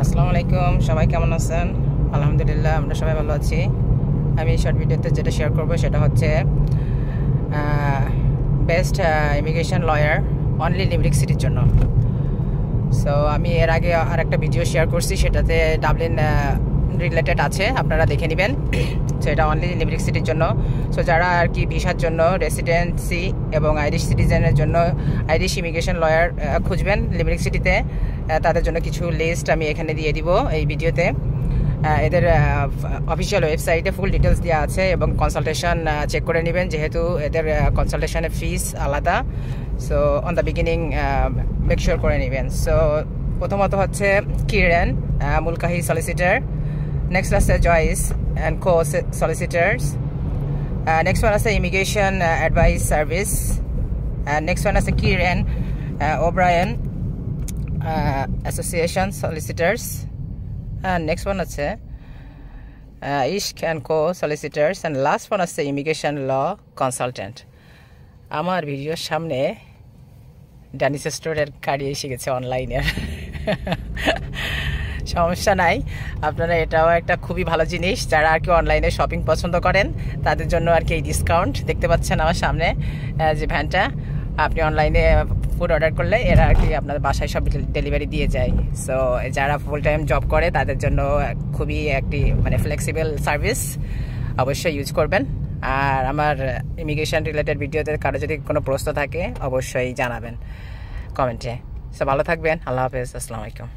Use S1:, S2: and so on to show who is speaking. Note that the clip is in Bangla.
S1: আসসালামু আলাইকুম, সবাই কেমন আছেন? আলহামদুলিল্লাহ, আমরা সবাই ভালো আছি। আমি এই শর্ট ভিডিওতে যেটা শেয়ার করব সেটা হচ্ছে best immigration lawyer only limerick সিটির জন্য। সো আমি এর আগে আরেকটা ভিডিও শেয়ার করছি, সেটাতে ডাবলিন রিলেটেড আছে, আপনারা দেখে নেবেন। সো এটা অনলি লিমেরিক সিটির জন্য। সো যারা আর কি ভিসার জন্য, রেসিডেন্সি এবং আইরিশ সিটিজেনের জন্য আইরিশ ইমিগ্রেশন লয়ার খুঁজবেন লিমেরিক সিটিতে, তাদের জন্য কিছু লিস্ট আমি এখানে দিয়ে দিব এই ভিডিওতে। এদের অফিসিয়াল ওয়েবসাইটে ফুল ডিটেলস দেওয়া আছে এবং কনসালটেশন চেক করে নেবেন, যেহেতু এদের কনসালটেশনের ফিস আলাদা। So on the beginning make sure করে নেবেন। সো প্রথমত হচ্ছে কিরেন মুলকাহি সলিসিটার, নেক্সট আছে Joyce and co solicitors, next one আছে immigration advice service, next one আছে Kieran O'Brien association solicitors, next one আছে ইশক and co solicitors, and last one আছে ইমিগ্রেশন ল কনসালটেন্ট। আমার ভিডিওর সামনে ড্যানিস স্টোরের গাড়ি এসে গেছে অনলাইনের। সমস্যা নাই, আপনারা এটাও একটা খুবই ভালো জিনিস। যারা আর কি অনলাইনে শপিং পছন্দ করেন তাদের জন্য আর কি এই ডিসকাউন্ট দেখতে পাচ্ছেন আমার সামনে যে ভ্যানটা। আপনি অনলাইনে ফুড অর্ডার করলে এরা আর কি আপনার বাসায় সব ডেলিভারি দিয়ে যায়। সো যারা ফুল টাইম জব করে তাদের জন্য খুবই একটি মানে ফ্লেক্সিবল সার্ভিস, অবশ্যই ইউজ করবেন। আর আমার ইমিগ্রেশন রিলেটেড ভিডিওতে কারো যদি কোনো প্রশ্ন থাকে অবশ্যই জানাবেন কমেন্টে। সো ভালো থাকবেন, আল্লাহ হাফেজ, আসসালামু আলাইকুম।